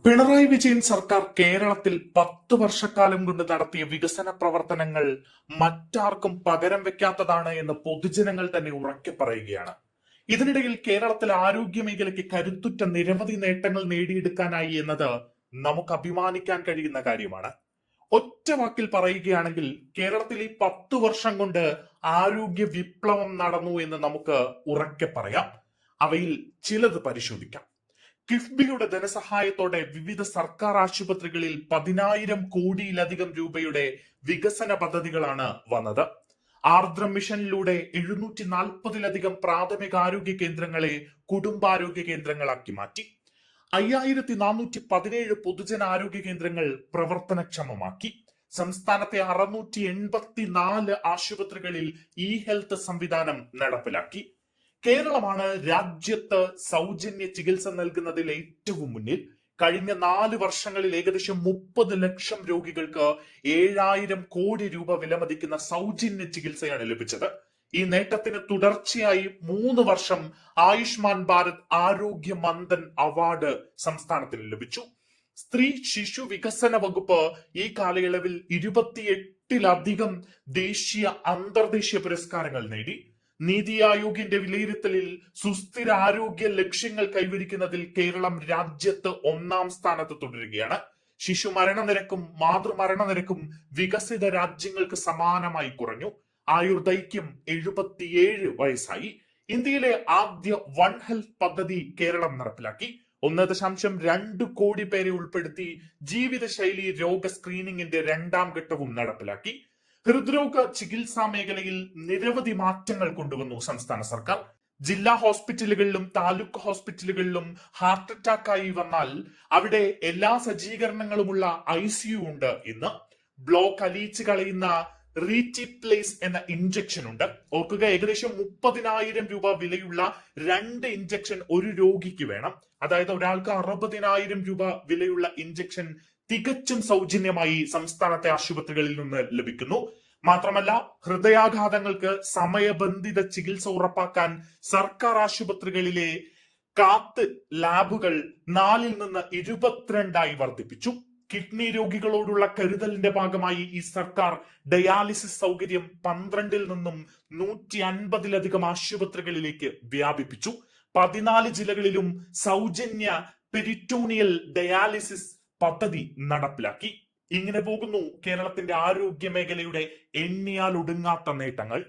പിണറായി വിജയൻ സർക്കാർ കേരളത്തിൽ 10 വർഷക്കാലം കൊണ്ട് നടത്തിയ വികസന പ്രവർത്തനങ്ങൾ മറ്റാർക്കും പകരം വെക്കാത്തതാണ് എന്ന് പൊതുജനങ്ങൾ തന്നെ ഉറക്കെ പറയുകയാണ്. ഇതിനിടയിൽ കേരളത്തിൽ ആരോഗ്യ മേഖലയ്ക്ക് കരുത്തുറ്റ നിരവധി നേട്ടങ്ങൾ നേടിയെടുക്കാനായി എന്നത് നമുക്ക് അഭിമാനിക്കാൻ കഴിയുന്ന കാര്യമാണ്. ഒറ്റ വാക്കിൽ പറയുകയാണെങ്കിൽ കേരളത്തിൽ ഈ 10 വർഷം കൊണ്ട് ആരോഗ്യ വിപ്ലവം നടന്നു എന്ന് നമുക്ക് ഉറക്കെ പറയാം. അവയിൽ ചിലത് പരിശോധിക്കാം. കിഫ്ബിയുടെ ധനസഹായത്തോടെ വിവിധ സർക്കാർ ആശുപത്രികളിൽ 10,000 കോടിയിലധികം രൂപയുടെ വികസന പദ്ധതികളാണ് വന്നത്. ആർദ്രം മിഷനിലൂടെ 740-ലധികം പ്രാഥമിക ആരോഗ്യ കേന്ദ്രങ്ങളെ കുടുംബാരോഗ്യ കേന്ദ്രങ്ങളാക്കി മാറ്റി. 5,417 പൊതുജനാരോഗ്യ കേന്ദ്രങ്ങൾ പ്രവർത്തനക്ഷമമാക്കി. സംസ്ഥാനത്തെ 684 ആശുപത്രികളിൽ ഇ ഹെൽത്ത് സംവിധാനം നടപ്പിലാക്കി. കേരളമാണ് രാജ്യത്ത് സൗജന്യ ചികിത്സ നൽകുന്നതിൽ ഏറ്റവും മുന്നിൽ. കഴിഞ്ഞ 4 വർഷങ്ങളിൽ ഏകദേശം 30 ലക്ഷം രോഗികൾക്ക് 7,000 കോടി രൂപ വിലമതിക്കുന്ന സൗജന്യ ചികിത്സയാണ് ലഭിച്ചത്. ഈ നേട്ടത്തിന് തുടർച്ചയായി 3 വർഷം ആയുഷ്മാൻ ഭാരത് ആരോഗ്യ മന്ദൻ അവാർഡ് സംസ്ഥാനത്തിന് ലഭിച്ചു. സ്ത്രീ ശിശു വികസന വകുപ്പ് ഈ കാലയളവിൽ 28-ലധികം ദേശീയ അന്തർദേശീയ പുരസ്കാരങ്ങൾ നേടി. നീതി ആയോഗിന്റെ വിലയിരുത്തലിൽ സുസ്ഥിര ആരോഗ്യ ലക്ഷ്യങ്ങൾ കൈവരിക്കുന്നതിൽ കേരളം രാജ്യത്ത് 1-ാം സ്ഥാനത്ത് തുടരുകയാണ്. ശിശു മരണനിരക്കും മാതൃമരണനിരക്കും വികസിത രാജ്യങ്ങൾക്ക് സമാനമായി കുറഞ്ഞു. ആയുർദൈർഘ്യം 77 വയസ്സായി. ഇന്ത്യയിലെ ആദ്യ വൺ ഹെൽത്ത് പദ്ധതി കേരളം നടപ്പിലാക്കി. 1.2 കോടി പേരെ ഉൾപ്പെടുത്തി ജീവിതശൈലി രോഗ സ്ക്രീനിങ്ങിന്റെ 2-ാം ഘട്ടവും നടപ്പിലാക്കി. ഹൃദ്രോഗ ചികിത്സാ മേഖലയിൽ നിരവധി മാറ്റങ്ങൾ കൊണ്ടുവന്നു സംസ്ഥാന സർക്കാർ. ജില്ലാ ഹോസ്പിറ്റലുകളിലും താലൂക്ക് ഹോസ്പിറ്റലുകളിലും ഹാർട്ട് അറ്റാക്ക് ആയി വന്നാൽ അവിടെ എല്ലാ സജ്ജീകരണങ്ങളുമുള്ള ICU ഉണ്ട്. ഇന്ന് ബ്ലോക്ക് അലിയിച്ച് കളയുന്ന റീറ്റിപ്ലേസ് എന്ന ഇഞ്ചക്ഷൻ ഉണ്ട്. ഓർക്കുക, ഏകദേശം 30,000 രൂപ വിലയുള്ള 2 ഇഞ്ചക്ഷൻ ഒരു രോഗിക്ക് വേണം. അതായത് ഒരാൾക്ക് 60,000 രൂപ വിലയുള്ള ഇഞ്ചക്ഷൻ തികച്ചും സൗജന്യമായി സംസ്ഥാനത്തെ ആശുപത്രികളിൽ നിന്ന് ലഭിക്കുന്നു. മാത്രമല്ല, ഹൃദയാഘാതങ്ങൾക്ക് സമയബന്ധിത ചികിത്സ ഉറപ്പാക്കാൻ സർക്കാർ ആശുപത്രികളിലെ കാത്ത് ലാബുകൾ 4-ൽ നിന്ന് 22-ആയി വർദ്ധിപ്പിച്ചു. കിഡ്നി രോഗികളോടുള്ള കരുതലിന്റെ ഭാഗമായി ഈ സർക്കാർ ഡയാലിസിസ് സൗകര്യം 12-ൽ നിന്നും 150-ലധികം ആശുപത്രികളിലേക്ക് വ്യാപിപ്പിച്ചു. 14 ജില്ലകളിലും സൗജന്യ പെരിറ്റോണിയൽ ഡയാലിസിസ് പദ്ധതി നടപ്പിലാക്കി. ഇങ്ങനെ പോകുന്നു കേരളത്തിന്റെ ആരോഗ്യ മേഖലയുടെ എണ്ണിയാൽ ഒടുങ്ങാത്ത നേട്ടങ്ങൾ.